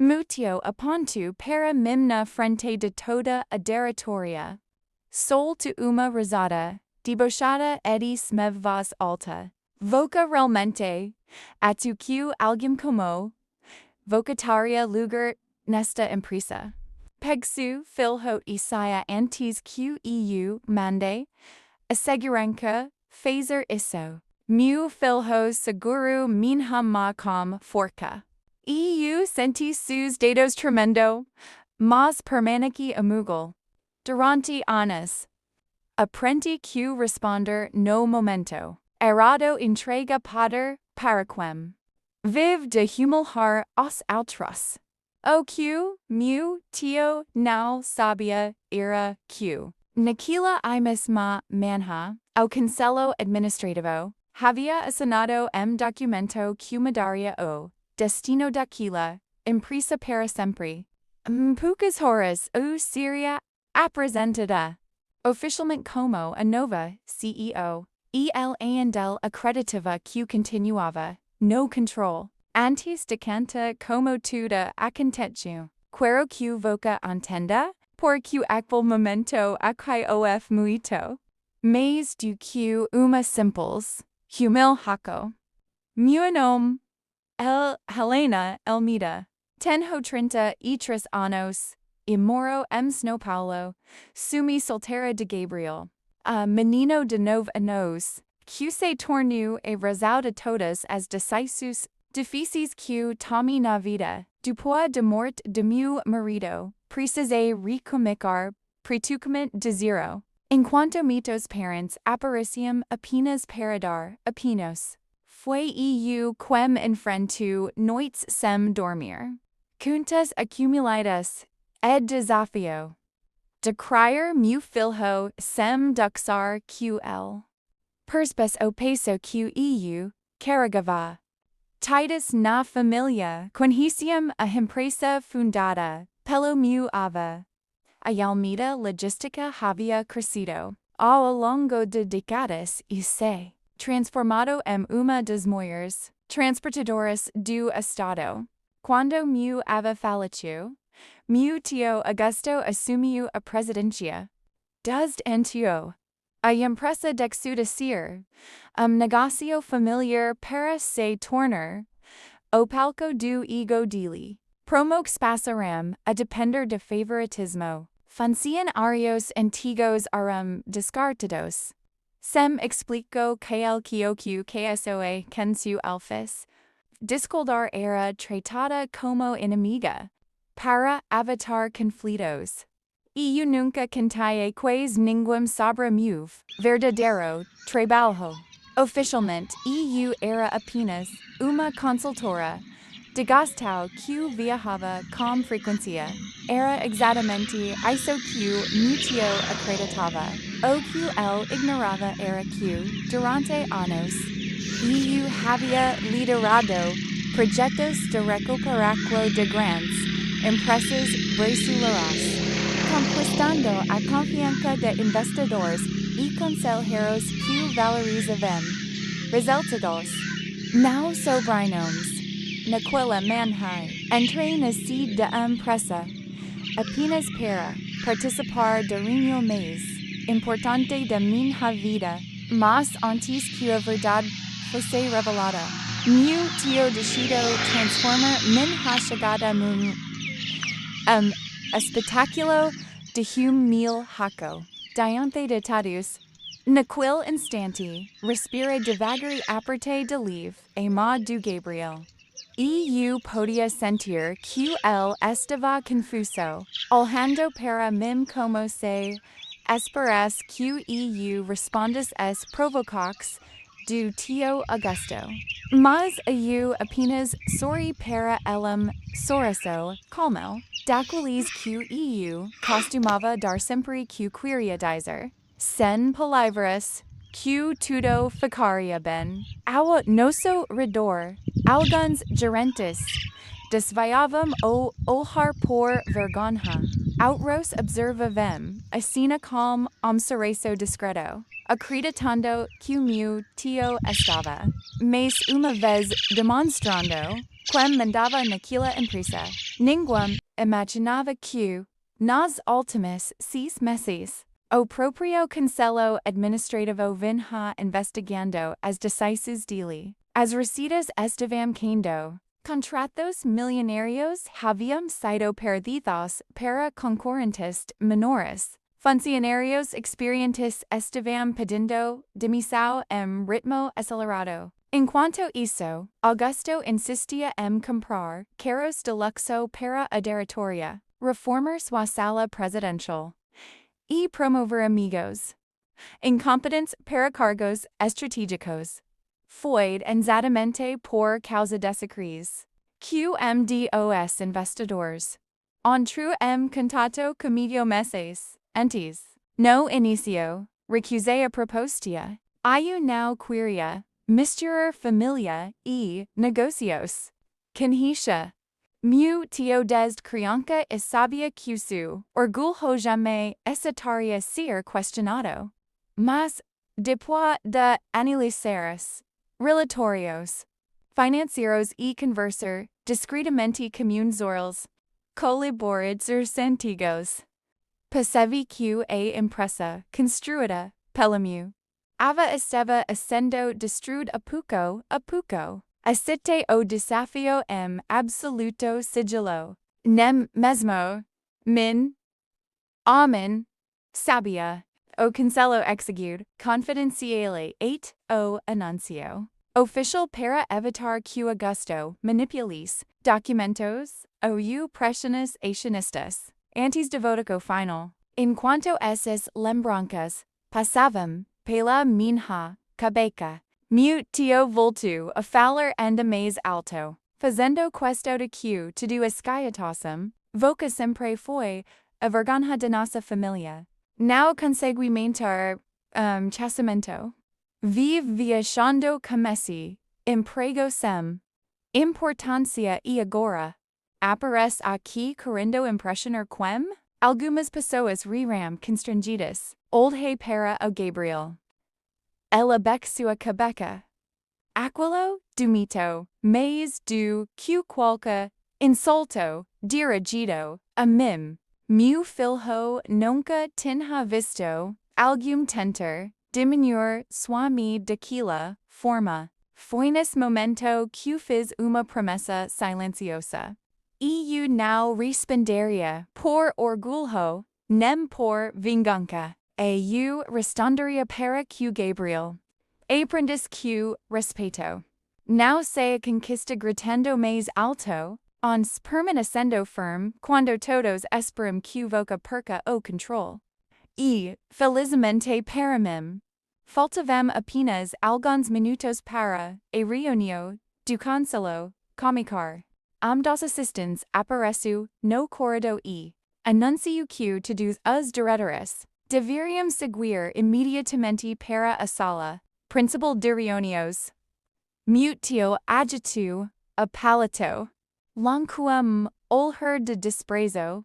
Meu Tio apontu para mimna frente de toda a diretoria. Sol to uma risada, debochada edis mev voz alta. Voca realmente, atu que alguém como, vocataria lugar nesta empresa. Pegsu filho Isaia antes que mande, assegurança, fazer isso. Meu filho seguro minha ma com forca. Senti sus dedos tremendo, mas permaneci amugal. Durante anos. Aprendi que responder no momento. Errado entrega poder paraquem. Vive de humilhar os outros. O que, meu tio não sabia era que, naquela mesma manhã, o conselho administrativo havia assinado documento que mudaria o destino daquela empresa para sempre. Poucas horas o seria apresentada oficialmente como a nova CEO. Del acreditiva que continuava no control. Antes de canta como tudo aconteceu. Quero que voca entenda, por que aquele momento of muito. Mais do que uma simples, humil haco. Meu nome, Helena Elmida. Tenho 33 anos, e moro São Paulo, sumi solteira de Gabriel. Menino de 9 anos, que se tornou e razão de todas as decisões difíceis que tomei na vida. Depois de morte de meu marido, precisei recomeçar praticamente de zero. Enquanto meus parents apareciam apenas para dar apenas. Foi quem enfrentou noites sem dormir. Contas acumuladas, desafio. De criar meu filho sem duxar QL. Perspes o peso que carregava. Titus na família, conheciam a empresa fundada pelo meu avô. A Almeida logística havia crescido ao longo de décadas e se transformado em uma das maiores transportadoras do estado. Quando meu avô faleceu, meu tio Augusto assumiu a presidência. Desde a empresa deixou de ser negócio familiar para se tornar o palco do ego dele. Promos passaram a depender de favoritismo. Funcionários antigos eram descartados. Sem explico que el que soe quem su alfes. Discoldar era tratada como inimiga. Para evitar conflitos. Nunca cantae quais ninguém sobre meu verdadeiro trabalho. Oficialmente, era apenas uma consultora de gasto que viajava com frequência. Era exatamente isso que meu tio acreditava. O que ele ignorava era que, durante anos, havia liderado projetos de recuperação de grandes empresas brasileiras, conquistando a confiança de investidores e conselheiros que valorizavam resultados, não sobrenomes. Naquela manhã, entrei na sede da empresa, apenas para participar da reunião mais importante da minha vida, mas antes que a verdade fosse revelada, meu tio decidiu transformar minha chegada num espetáculo de humilhar. Diante de todos, naquele instante, respirei devagar e apertei de leve a mão do Gabriel. Podia sentir que ele estava confuso, olhando para mim como se esperasse que respondesse às provocações do tio Augusto. Mas eu apenas sorri para ele sorriso calmo, daqueles que costumava dar sempre que queria dizer. Sem palavras, que tudo ficaria bem. Ao nosso redor, alguns gerentes desviavam o olhar por vergonha. Outros observavam a cena com sorriso discreto, acreditando que meu tio estava, mas uma vez demonstrando quem mandava naquela empresa. Ninguém imaginava que, nas últimas 6 meses, o próprio conselho administrativo vinha investigando as decisões dele. As receitas estavam caindo. Contratos milionários haviam sido perdidos para concorrentes menores. Funcionários experientes estavam pedindo demissão em ritmo acelerado. Enquanto isso, Augusto insistia em comprar carros de luxo para a diretoria, reformar sua sala presidencial e promover amigos. Incompetentes para cargos estratégicos. Foi exatamente por causa dessa crise que os investidores entrou em contato comigo meses antes. No início, recusei a proposta. Eu não queria misturar família e negócios. Conhecia meu tio desde criança e sabia que seu orgulho jamais estaria ser questionado. Mas, depois de analisar os relatórios financeiros e conversar discretamente com os colaboradores antigos, percebi que a empresa construída pelo meu avô estava sendo destruída a pouco. Aceitei o desafio em absoluto sigilo. Nem mesmo min homem sabia. O conselho executiu confidencialmente o anúncio oficial para evitar que Augusto manipulasse documentos ou pressiones acionistas antes de voto final. Enquanto essas lembranças passavam pela minha cabeça, meu tio voltou a falar ainda mais alto, fazendo questão de que tudo escaiotasse. Voca sempre foi a vergonha de nossa família. Não conseguimos casamento. Vive viajando comece, emprego sem importância e agora aparece aqui querendo impressionar quem? Algumas pessoas riram constrangidas. Olhei para o Gabriel. Ela bec sua cabeça. Aquilo dumito, mas do que qualquer insulto dirigido a mim. Meu filho nunca tinha visto algum tentar diminuir sua-me daquela forma. Foi nesse momento que fiz uma promessa silenciosa. Eu não responderia por orgulho, nem por vingança. Eu responderia para que Gabriel aprendesse que respeito não se conquista gritando mais alto, ons permanecendo firme quando todos esperam que voca perca o controle. E, felizmente para mim, faltavam apenas alguns minutos para a reunião do conselho comicar. Dos assistentes apareceu no corredor e anuncio que todos os diretores deveriam seguir imediatamente para a sala principal de reuniões. Meu tio agitou a palato, lançou olhar de desprezo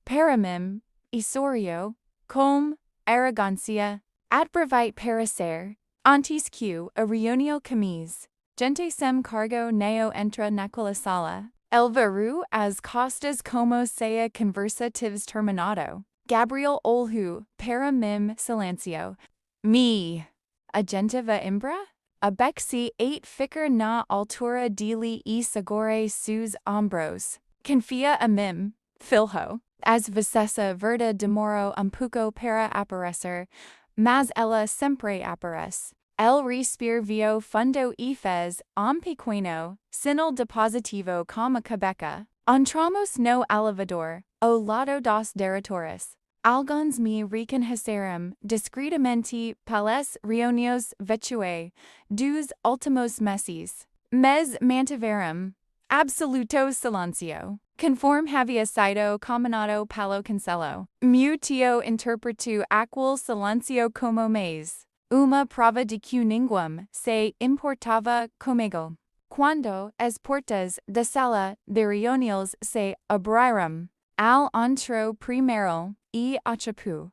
para mim e sorriu com arrogância. Aproveite para ser, antes que a reunião comece, gente sem cargo não entra naquela sala. El veru as costas como se a conversa tivesse terminado. Gabriel olhou para mim silencio. Me, a gente vai embora? A Bexi ficar na altura dele e segure seus ombros. Confia a mim, filho. As vicessa verda demorou pouco para aparecer, mas ela sempre aparece. El respiro fundo e fez pequeno sinal de positivo com a cabeça. Entramos no elevador, ao lado dos diretores. Alguns me reconheceram discretamente pelas reuniões virtuais dos últimos meses, mas mantiveram absoluto silêncio. Conforme havia sido combinado pelo conselho, meu tio interpretou aquele silêncio como mais uma prova de que ninguém se importava comigo. Quando as portas da sala de reuniões se abriram, al entrou primeiro e ocupou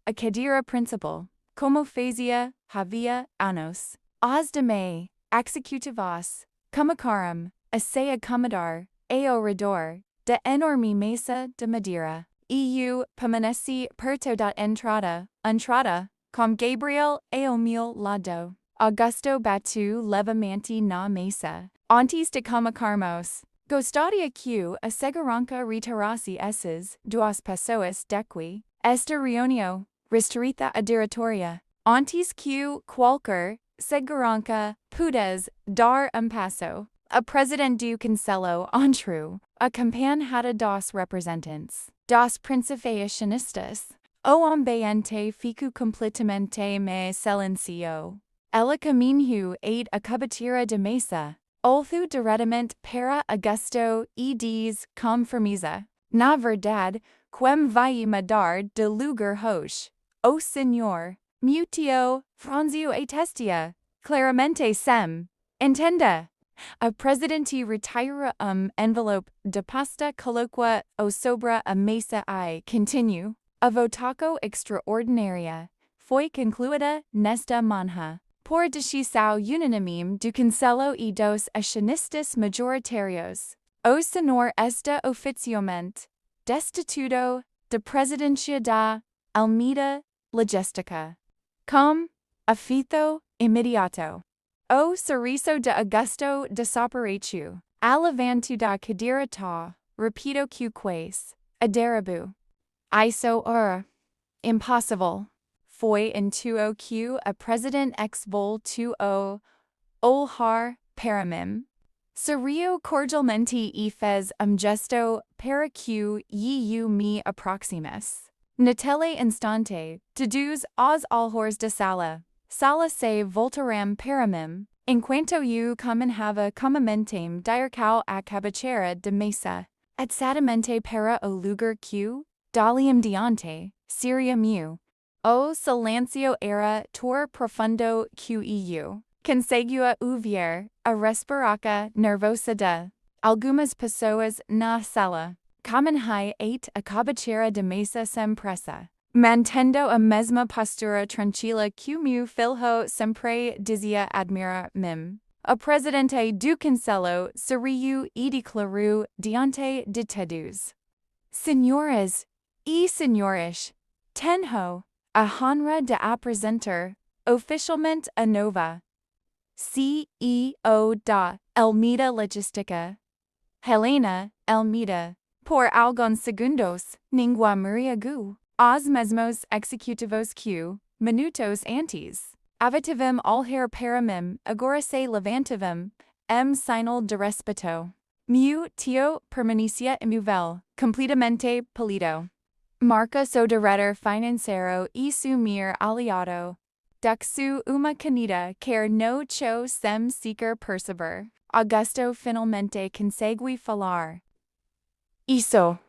a cadeira principal, como fazia havia anos. Os demais executivos comicaram a acomodar, redor, de enorme mesa de madeira. Permaneci perto da entrada, com Gabriel ao meu lado. Augusto batu levemente na mesa. Antes de começarmos, gostaria que a segurança retirasse essas duas pessoas daqui. Esta reunião, restrita à diretoria. Antes que qualquer segurança pudesse dar passo. A presidente do conselho entrou, acompanhada dos representantes, dos principais. O ambiente ficou completamente me silencio. Ela caminhou a cabeça de mesa, olhou diretamente para Augusto e diz com firmeza: na verdade, quem vai mudar de lugar hoje? O senhor, meu tio, franziu a testa, claramente sem. Entenda. A presidente retira envelope de pasta colocou sobre a mesa e continue. A votação extraordinária foi concluída nesta manhã por decisão unânime do Conselho e dos acionistas majoritários. O senhor está oficialmente destituído da presidência da Almeida Logística. Com efeito imediato. O serviço de Augusto desapareceu. A levanto da cadeira repito que quase. Aderabu. Isso era impossível. Foi então que a presidente voltou a olhar para mim. Sorriu cordialmente e fez gesto para que eu me aproximasse. Naquele instante, todos os olhos da sala se voltaram para mim, enquanto eu caminhava calmamente direção à cabeceira da mesa, exatamente para o lugar que, dali diante, seria meu. O silêncio era tão profundo que eu conseguia ouvir a respiração nervosa de algumas pessoas na sala. Caminhei a cabeceira da mesa sem pressa, mantendo a mesma postura tranquila que meu filho sempre dizia admirar-me. O presidente do conselho sorriu e declarou diante de todos: Senhoras e senhores, tenho a honra de apresentar oficialmente a nova CEO da Almeida Logística, Helena Almeida. Por alguns segundos, ninguém me agou. Os mesmos executivos que, minutos antes, avatavam olhar para mim, agora se levantavam, sinal de respeito. Meu tio permanecia imóvel, completamente pálido. Marcos o diretor financeiro e seu mir aliado duxu uma caneta quer no cho sem sequer perceber. Augusto finalmente consegue falar. Isso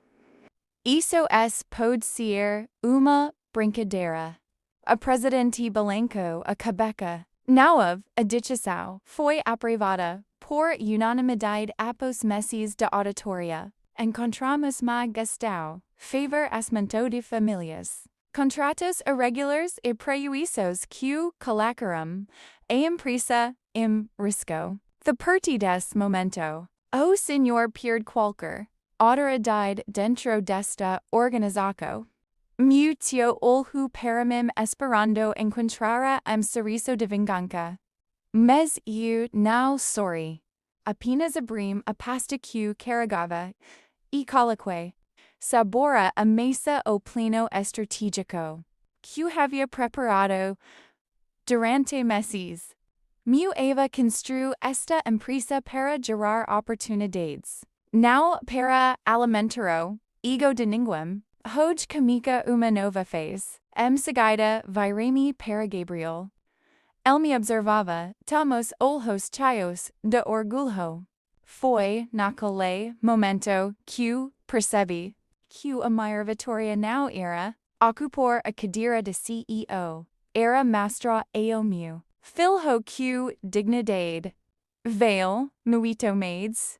pode ser uma brincadeira. A presidente Balanco, a Quebeca, Nauv, a decisão, foi aprovada por unanimidade após meses de auditoria. Encontramos mais gasto, favor asmento de famílias. Contratos irregulares e prejuízos que colocaram a empresa em risco. The partir desse momento, o senhor perde qualquer autoridade dentro desta organização. Meu tio olhou para mim esperando encontrar serviço de vingança. Mas eu não sorri. Apenas abri a pasta que carregava e coloquei sabora a mesa o plano estratégico que havia preparado durante meses. Meu ava construiu esta empresa para gerar oportunidades. Não para alimentar ego de ninguém. Hoje comica uma nova fase. Seguida virei-me para Gabriel. Ele me observava, tomos olhos cheios de orgulho. Foi naquele momento que percebi que a minha vitória não era ocupar a cadeira de CEO. Era mostrar ao meu filho que dignidade veio muito mais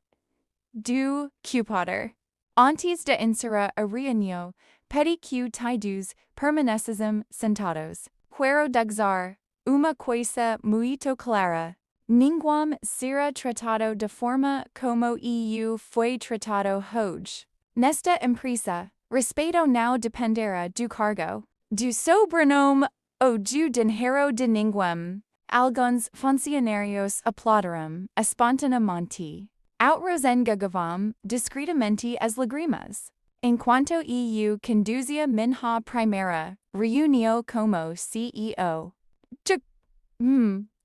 do que poder. Antes de encerrar a reunião, pedi que todos permanecessem sentados. Quero dizer uma coisa muito clara. Ninguém será tratado de forma como eu fui tratado hoje. Nesta empresa, respeito não dependerá do cargo, do sobrenome ou do dinheiro de ninguém. Alguns funcionários aplaudirão espontaneamente. Outrosengagavam discretamente as lágrimas. Enquanto eu conduzia minha primeira reunião como CEO.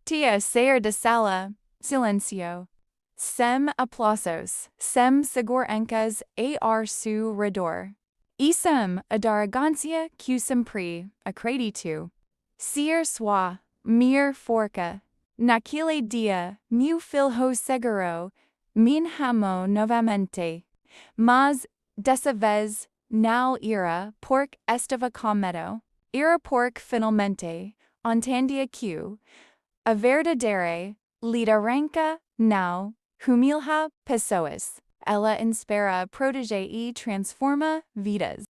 Tia sair da sala. Silêncio. Sem aplausos, sem seguranças ao seu redor. E sem a arrogância que sempre acreditou ser sua minha forca. Naquele dia, meu filho segurou minha mão novamente. Mas, dessa vez, não era porque estava com medo. Era porque finalmente entendia que a verdadeira liderança não humilha pessoas. Ela inspira, protege e transforma vidas.